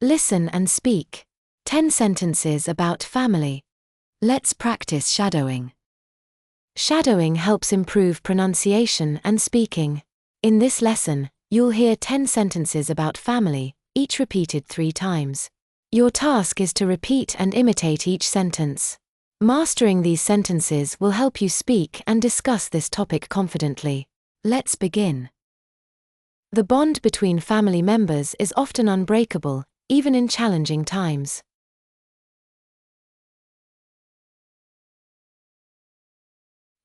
Listen and speak. 10 sentences about family. Let's practice shadowing. Shadowing helps improve pronunciation and speaking. In this lesson, you'll hear 10 sentences about family, each repeated 3 times. Your task is to repeat and imitate each sentence. Mastering these sentences will help you speak and discuss this topic confidently. Let's begin. The bond between family members is often unbreakable, even in challenging times.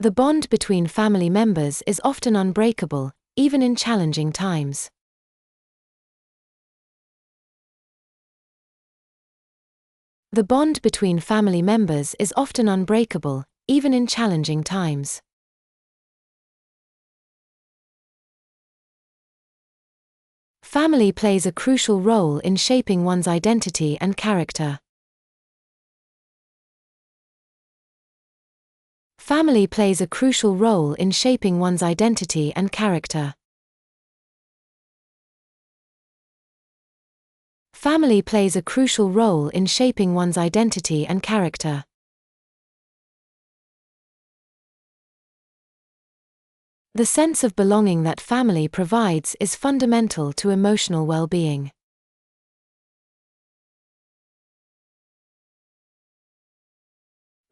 The bond between family members is often unbreakable, even in challenging times. The bond between family members is often unbreakable, even in challenging times. Family plays a crucial role in shaping one's identity and character. Family plays a crucial role in shaping one's identity and character. Family plays a crucial role in shaping one's identity and character. The sense of belonging that family provides is fundamental to emotional well-being.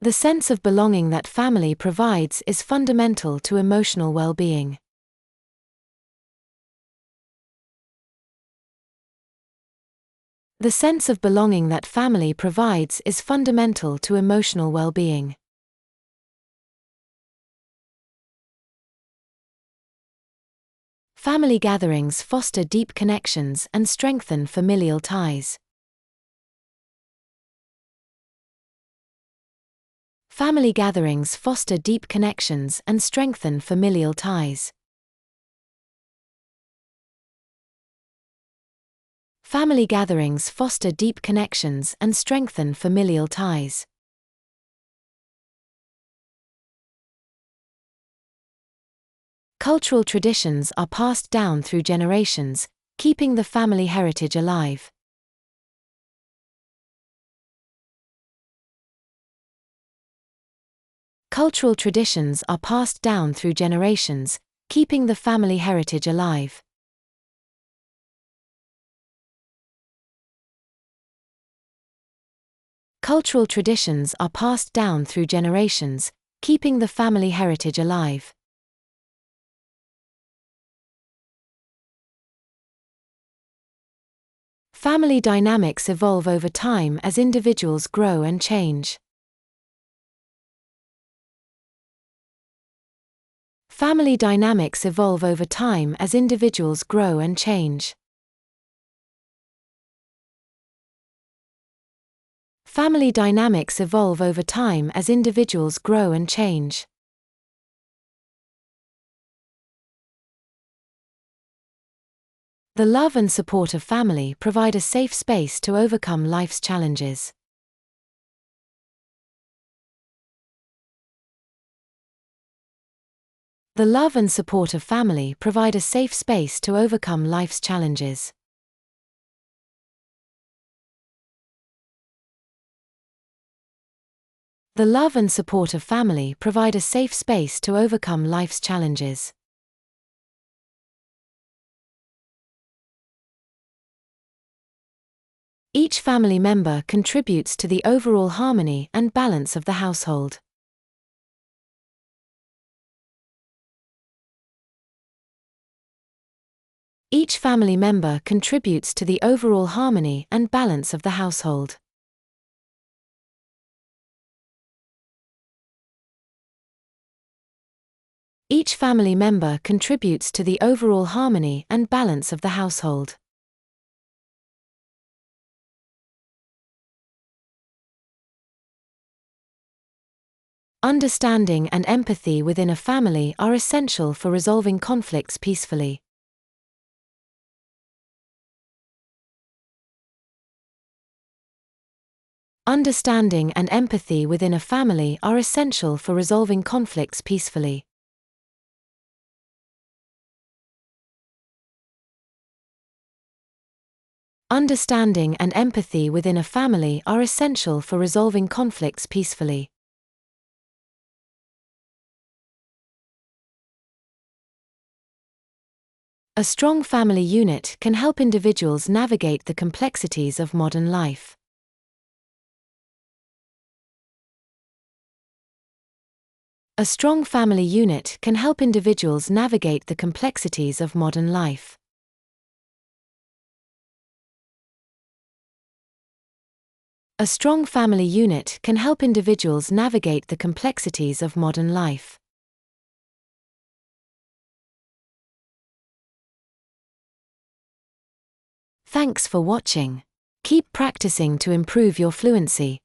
The sense of belonging that family provides is fundamental to emotional well-being. The sense of belonging that family provides is fundamental to emotional well-being. Family gatherings foster deep connections and strengthen familial ties. Family gatherings foster deep connections and strengthen familial ties. Family gatherings foster deep connections and strengthen familial ties. Cultural traditions are passed down through generations, keeping the family heritage alive. Cultural traditions are passed down through generations, keeping the family heritage alive. Cultural traditions are passed down through generations, keeping the family heritage alive. Family dynamics evolve over time as individuals grow and change. Family dynamics evolve over time as individuals grow and change. Family dynamics evolve over time as individuals grow and change. The love and support of family provide a safe space to overcome life's challenges. The love and support of family provide a safe space to overcome life's challenges. The love and support of family provide a safe space to overcome life's challenges. Each family member contributes to the overall harmony and balance of the household. Each family member contributes to the overall harmony and balance of the household. Each family member contributes to the overall harmony and balance of the household. Understanding and empathy within a family are essential for resolving conflicts peacefully. Understanding and empathy within a family are essential for resolving conflicts peacefully. Understanding and empathy within a family are essential for resolving conflicts peacefully. A strong family unit can help individuals navigate the complexities of modern life. A strong family unit can help individuals navigate the complexities of modern life. A strong family unit can help individuals navigate the complexities of modern life. Thanks for watching. Keep practicing to improve your fluency.